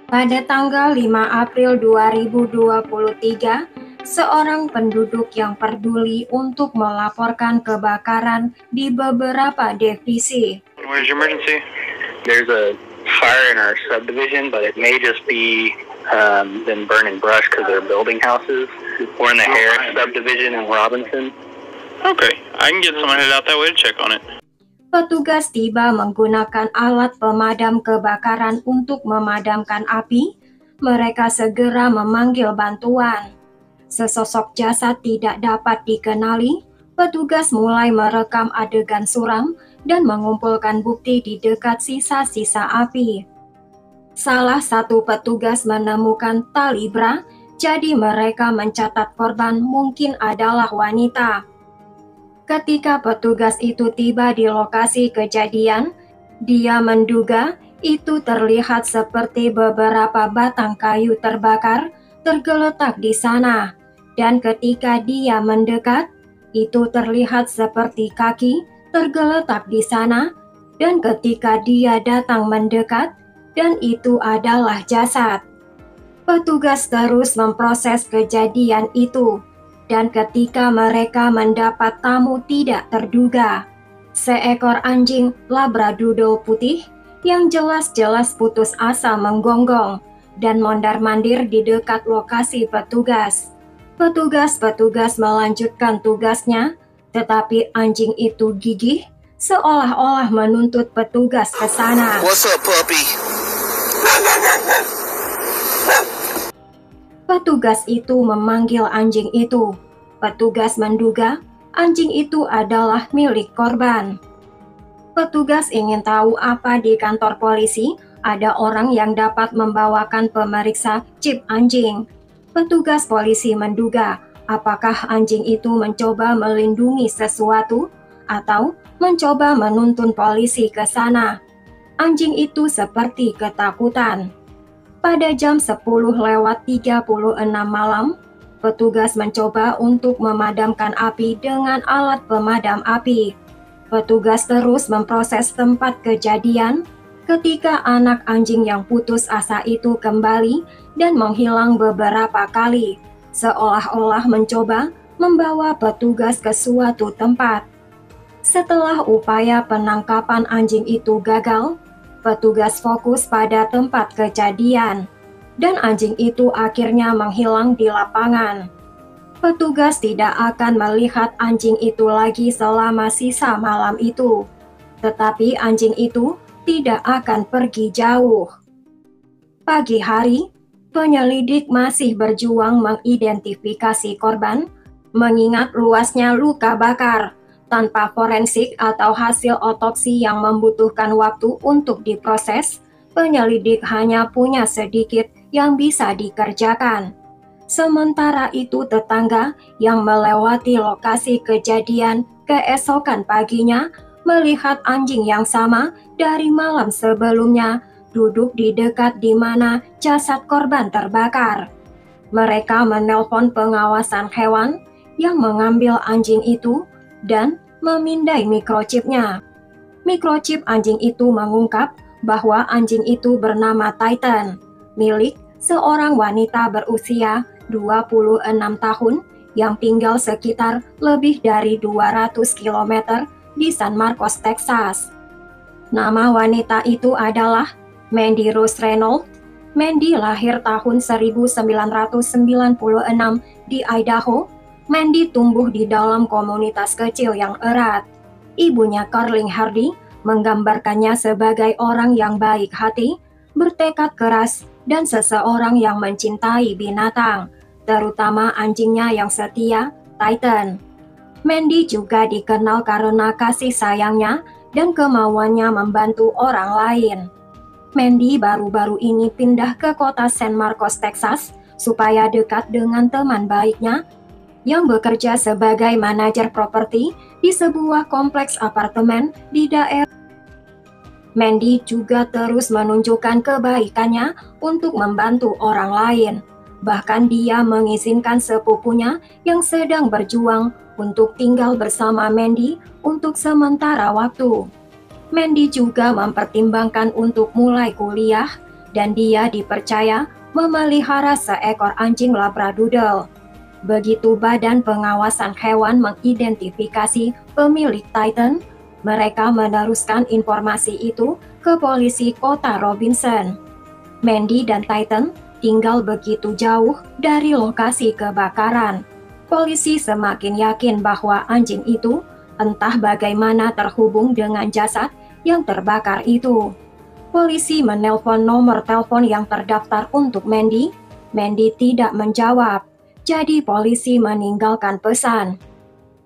Pada tanggal 5 April 2023, seorang penduduk yang peduli untuk melaporkan kebakaran di beberapa divisi. What is your emergency? There's a fire in our subdivision, but it may just be been burning brush because they're building houses. We're in the Harris subdivision in Robinson. Okay, I can get someone headed out that way to check on it. Petugas tiba menggunakan alat pemadam kebakaran untuk memadamkan api. Mereka segera memanggil bantuan. Sesosok jasad tidak dapat dikenali. Petugas mulai merekam adegan suram dan mengumpulkan bukti di dekat sisa-sisa api. Salah satu petugas menemukan tali bra, jadi mereka mencatat korban mungkin adalah wanita. Ketika petugas itu tiba di lokasi kejadian, dia menduga itu terlihat seperti beberapa batang kayu terbakar tergeletak di sana. Dan ketika dia mendekat, itu terlihat seperti kaki tergeletak di sana. Dan ketika dia datang mendekat, dan itu adalah jasad. Petugas terus memproses kejadian itu. Dan ketika mereka mendapat tamu tidak terduga, seekor anjing labradoodle putih yang jelas-jelas putus asa menggonggong dan mondar-mandir di dekat lokasi petugas. Petugas melanjutkan tugasnya, tetapi anjing itu gigih seolah-olah menuntut petugas ke sana. What's up, puppy? Petugas itu memanggil anjing itu. Petugas menduga anjing itu adalah milik korban. Petugas ingin tahu apa di kantor polisi ada orang yang dapat membawakan pemeriksa chip anjing. Petugas polisi menduga apakah anjing itu mencoba melindungi sesuatu atau mencoba menuntun polisi ke sana. Anjing itu seperti ketakutan. Pada jam 10:36 malam, petugas mencoba untuk memadamkan api dengan alat pemadam api. Petugas terus memproses tempat kejadian ketika anak anjing yang putus asa itu kembali dan menghilang beberapa kali, seolah-olah mencoba membawa petugas ke suatu tempat. Setelah upaya penangkapan anjing itu gagal, petugas fokus pada tempat kejadian, dan anjing itu akhirnya menghilang di lapangan. Petugas tidak akan melihat anjing itu lagi selama sisa malam itu, tetapi anjing itu tidak akan pergi jauh. Pagi hari, penyelidik masih berjuang mengidentifikasi korban, mengingat luasnya luka bakar. Tanpa forensik atau hasil otopsi yang membutuhkan waktu untuk diproses, penyelidik hanya punya sedikit yang bisa dikerjakan. Sementara itu tetangga yang melewati lokasi kejadian keesokan paginya melihat anjing yang sama dari malam sebelumnya duduk di dekat di mana jasad korban terbakar. Mereka menelpon pengawasan hewan yang mengambil anjing itu dan memindai mikrochipnya. Mikrochip anjing itu mengungkap bahwa anjing itu bernama Titan, milik seorang wanita berusia 26 tahun yang tinggal sekitar lebih dari 200 km di San Marcos, Texas. Nama wanita itu adalah Mandy Rose Reynolds. Mandy lahir tahun 1996 di Idaho. Mandy tumbuh di dalam komunitas kecil yang erat. Ibunya Carling Hardy menggambarkannya sebagai orang yang baik hati, bertekad keras, dan seseorang yang mencintai binatang, terutama anjingnya yang setia, Titan. Mandy juga dikenal karena kasih sayangnya dan kemauannya membantu orang lain. Mandy baru-baru ini pindah ke kota San Marcos, Texas, supaya dekat dengan teman baiknya yang bekerja sebagai manajer properti di sebuah kompleks apartemen di daerah. Mandy juga terus menunjukkan kebaikannya untuk membantu orang lain. Bahkan dia mengizinkan sepupunya yang sedang berjuang untuk tinggal bersama Mandy untuk sementara waktu. Mandy juga mempertimbangkan untuk mulai kuliah, dan dia dipercaya memelihara seekor anjing labradoodle. Begitu Badan Pengawasan Hewan mengidentifikasi pemilik Titan, mereka meneruskan informasi itu ke polisi kota Robinson. Mandy dan Titan tinggal begitu jauh dari lokasi kebakaran. Polisi semakin yakin bahwa anjing itu entah bagaimana terhubung dengan jasad yang terbakar itu. Polisi menelpon nomor telepon yang terdaftar untuk Mandy. Mandy tidak menjawab. Jadi polisi meninggalkan pesan.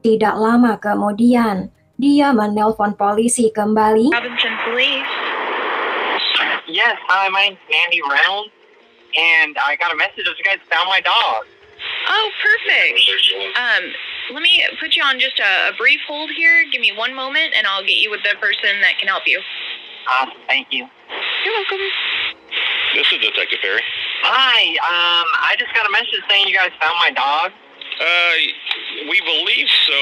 Tidak lama kemudian, dia menelpon polisi kembali. Robinson Police. Yes, hi, my name's Mandy Reynolds, and I got a message that you guys found my dog. Oh, perfect. Let me put you on just a brief hold here. Give me one moment, and I'll get you with the person that can help you. Awesome, thank you. You're welcome. This is Detective Perry. Hi, I just got a message saying you guys found my dog. We believe so.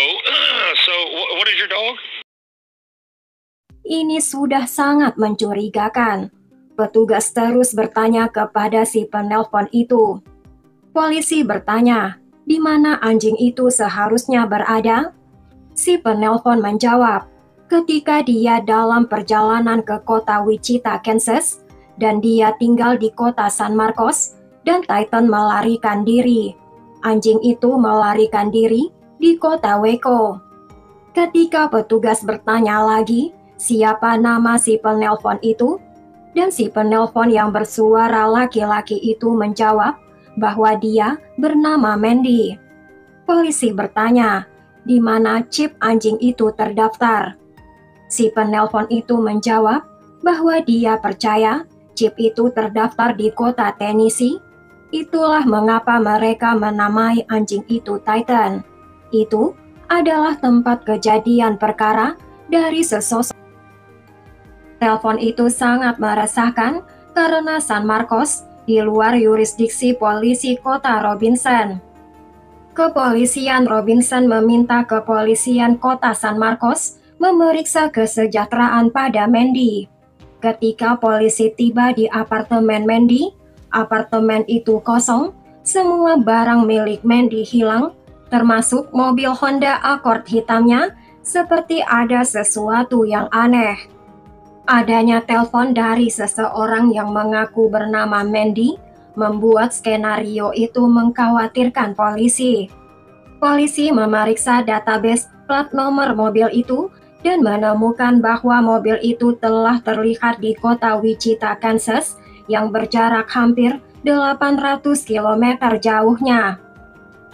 So, what is your dog? Ini sudah sangat mencurigakan. Petugas terus bertanya kepada si penelpon itu. Polisi bertanya, di mana anjing itu seharusnya berada? Si penelpon menjawab, ketika dia dalam perjalanan ke kota Wichita, Kansas, dan dia tinggal di kota San Marcos, dan Titan melarikan diri. Anjing itu melarikan diri di kota Waco. Ketika petugas bertanya lagi, siapa nama si penelpon itu? Dan si penelpon yang bersuara laki-laki itu menjawab bahwa dia bernama Mandy. Polisi bertanya, di mana chip anjing itu terdaftar? Si penelpon itu menjawab bahwa dia percaya chip itu terdaftar di kota Tennessee. Itulah mengapa mereka menamai anjing itu Titan. Itu adalah tempat kejadian perkara dari sesosok. Telepon itu sangat meresahkan karena San Marcos di luar yurisdiksi polisi kota Robinson. Kepolisian Robinson meminta kepolisian kota San Marcos memeriksa kesejahteraan pada Mandy. Ketika polisi tiba di apartemen Mandy, apartemen itu kosong, semua barang milik Mandy hilang, termasuk mobil Honda Accord hitamnya, seperti ada sesuatu yang aneh. Adanya telepon dari seseorang yang mengaku bernama Mandy membuat skenario itu mengkhawatirkan polisi. Polisi memeriksa database plat nomor mobil itu dan menemukan bahwa mobil itu telah terlihat di kota Wichita, Kansas yang berjarak hampir 800 km jauhnya.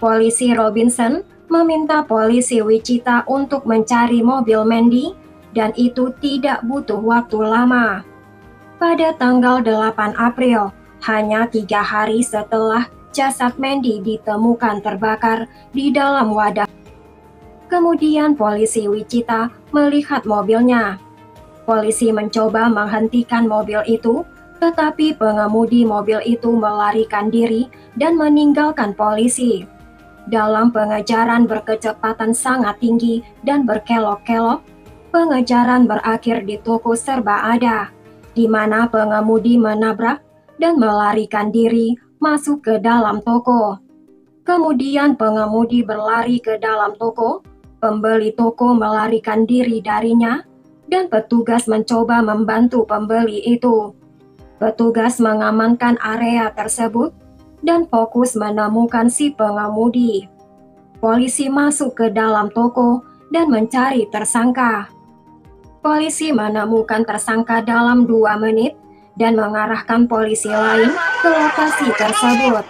Polisi Robinson meminta polisi Wichita untuk mencari mobil Mandy dan itu tidak butuh waktu lama. Pada tanggal 8 April, hanya 3 hari setelah jasad Mandy ditemukan terbakar di dalam wadah. Kemudian polisi Wichita melihat mobilnya. Polisi mencoba menghentikan mobil itu, tetapi pengemudi mobil itu melarikan diri dan meninggalkan polisi. Dalam pengejaran berkecepatan sangat tinggi dan berkelok-kelok, pengejaran berakhir di toko serba ada, di mana pengemudi menabrak dan melarikan diri masuk ke dalam toko. Kemudian pengemudi berlari ke dalam toko, pembeli toko melarikan diri darinya, dan petugas mencoba membantu pembeli itu. Petugas mengamankan area tersebut dan fokus menemukan si pengemudi. Polisi masuk ke dalam toko dan mencari tersangka. Polisi menemukan tersangka dalam 2 menit dan mengarahkan polisi lain ke lokasi tersebut.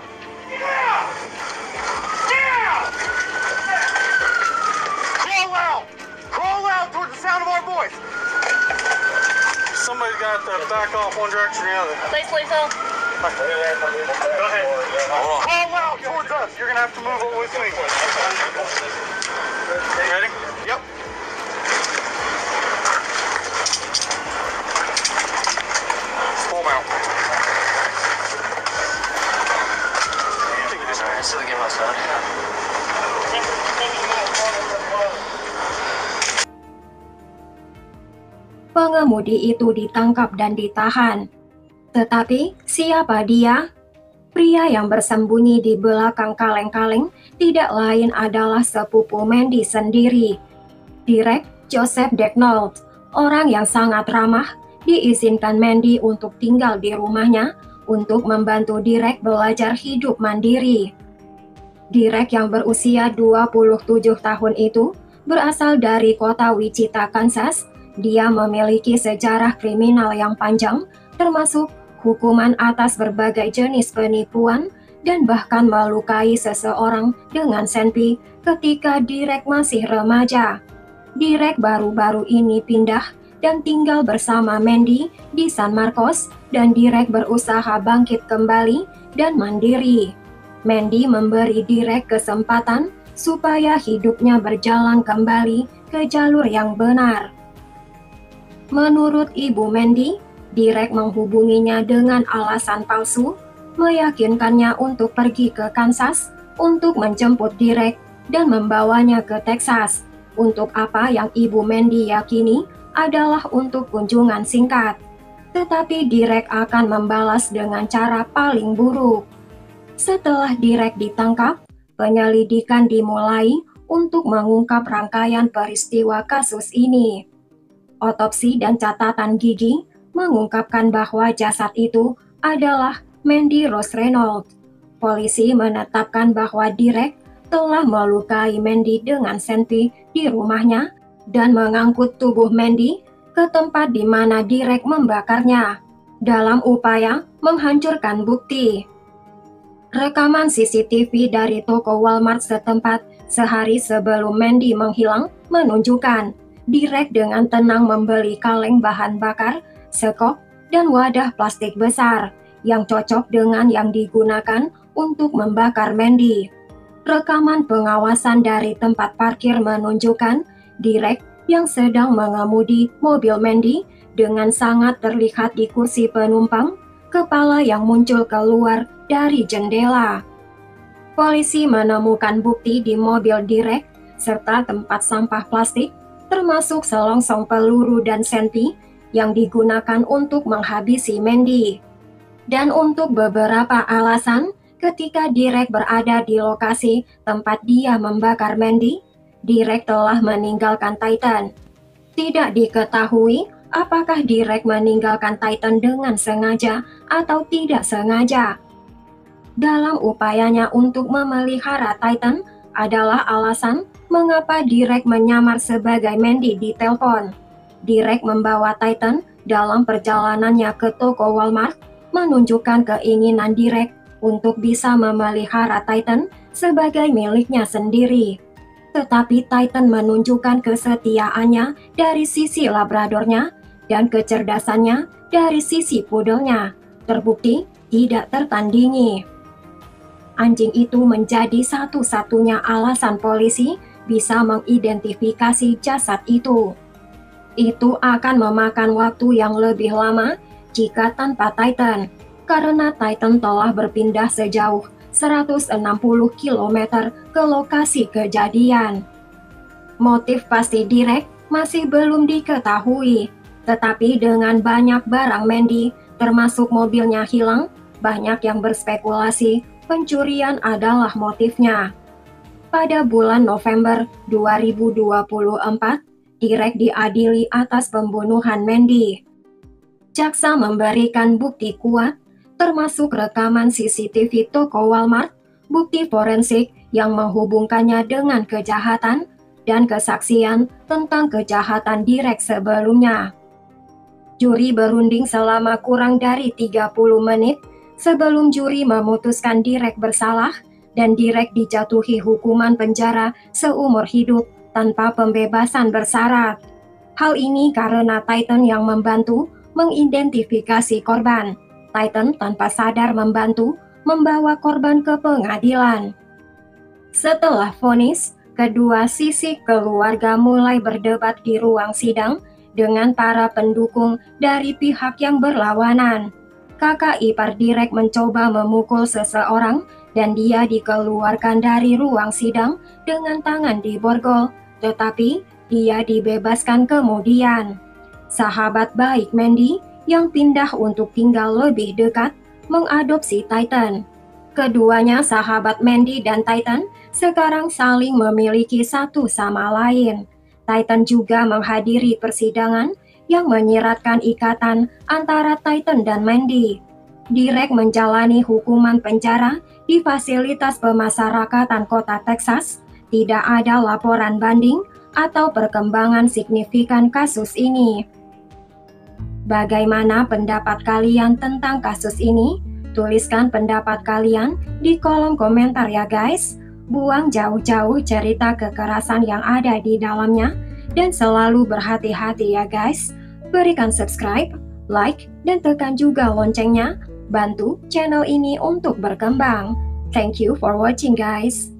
Somebody's got to back off one direction or the other. Please, please, help. Go ahead. Crawl out towards us. You're going to have to move with me. Ready? Yep. Pull them out. Still give us that. Pengemudi itu ditangkap dan ditahan. Tetapi siapa dia? Pria yang bersembunyi di belakang kaleng-kaleng tidak lain adalah sepupu Mandy sendiri. Direk Joseph Decknold, orang yang sangat ramah, diizinkan Mandy untuk tinggal di rumahnya untuk membantu Direk belajar hidup mandiri. Direk yang berusia 27 tahun itu berasal dari kota Wichita, Kansas. Dia memiliki sejarah kriminal yang panjang, termasuk hukuman atas berbagai jenis penipuan dan bahkan melukai seseorang dengan senpi ketika Direk masih remaja. Direk baru-baru ini pindah dan tinggal bersama Mandy di San Marcos dan Direk berusaha bangkit kembali dan mandiri. Mandy memberi Direk kesempatan supaya hidupnya berjalan kembali ke jalur yang benar. Menurut Ibu Mandy, Direk menghubunginya dengan alasan palsu, meyakinkannya untuk pergi ke Kansas untuk menjemput Direk dan membawanya ke Texas. Untuk apa yang Ibu Mandy yakini adalah untuk kunjungan singkat. Tetapi Direk akan membalas dengan cara paling buruk. Setelah Direk ditangkap, penyelidikan dimulai untuk mengungkap rangkaian peristiwa kasus ini. Otopsi dan catatan gigi mengungkapkan bahwa jasad itu adalah Mandy Rose Reynolds. Polisi menetapkan bahwa Direk telah melukai Mandy dengan senpi di rumahnya dan mengangkut tubuh Mandy ke tempat di mana Direk membakarnya dalam upaya menghancurkan bukti. Rekaman CCTV dari toko Walmart setempat sehari sebelum Mandy menghilang menunjukkan Direk dengan tenang membeli kaleng bahan bakar, sekop, dan wadah plastik besar yang cocok dengan yang digunakan untuk membakar Mandy. Rekaman pengawasan dari tempat parkir menunjukkan Direk yang sedang mengemudi mobil Mandy dengan sangat terlihat di kursi penumpang, kepala yang muncul keluar dari jendela. Polisi menemukan bukti di mobil Direk serta tempat sampah plastik, termasuk selongsong peluru dan senpi yang digunakan untuk menghabisi Mandy. Dan untuk beberapa alasan, ketika Direk berada di lokasi tempat dia membakar Mandy, Direk telah meninggalkan Titan. Tidak diketahui apakah Direk meninggalkan Titan dengan sengaja atau tidak sengaja. Dalam upayanya untuk memelihara Titan adalah alasan mengapa Direk menyamar sebagai Mandy di telepon. Direk membawa Titan dalam perjalanannya ke toko Walmart, menunjukkan keinginan Direk untuk bisa memelihara Titan sebagai miliknya sendiri. Tetapi Titan menunjukkan kesetiaannya dari sisi labradornya dan kecerdasannya dari sisi pudelnya. Terbukti tidak tertandingi. Anjing itu menjadi satu-satunya alasan polisi bisa mengidentifikasi jasad itu. Itu akan memakan waktu yang lebih lama jika tanpa Titan, karena Titan telah berpindah sejauh 160 km ke lokasi kejadian. Motif pasti Direk masih belum diketahui, tetapi dengan banyak barang Mandy, termasuk mobilnya hilang, banyak yang berspekulasi pencurian adalah motifnya. Pada bulan November 2024, Direk diadili atas pembunuhan Mandy. Jaksa memberikan bukti kuat, termasuk rekaman CCTV toko Walmart, bukti forensik yang menghubungkannya dengan kejahatan, dan kesaksian tentang kejahatan Direk sebelumnya. Juri berunding selama kurang dari 30 menit sebelum juri memutuskan Direk bersalah dan Direk dijatuhi hukuman penjara seumur hidup tanpa pembebasan bersyarat. Hal ini karena Titan yang membantu mengidentifikasi korban. Titan tanpa sadar membantu membawa korban ke pengadilan. Setelah vonis, kedua sisi keluarga mulai berdebat di ruang sidang dengan para pendukung dari pihak yang berlawanan. Kakak ipar Direk mencoba memukul seseorang dan dia dikeluarkan dari ruang sidang dengan tangan diborgol, tetapi dia dibebaskan kemudian. Sahabat baik Mandy yang pindah untuk tinggal lebih dekat mengadopsi Titan. Keduanya sahabat Mandy dan Titan sekarang saling memiliki satu sama lain. Titan juga menghadiri persidangan yang menyiratkan ikatan antara Titan dan Mandy. Direk menjalani hukuman penjara di fasilitas pemasyarakatan kota Texas. Tidak ada laporan banding atau perkembangan signifikan kasus ini. Bagaimana pendapat kalian tentang kasus ini? Tuliskan pendapat kalian di kolom komentar ya guys. Buang jauh-jauh cerita kekerasan yang ada di dalamnya dan selalu berhati-hati ya guys. Berikan subscribe, like, dan tekan juga loncengnya. Bantu channel ini untuk berkembang. Thank you for watching guys.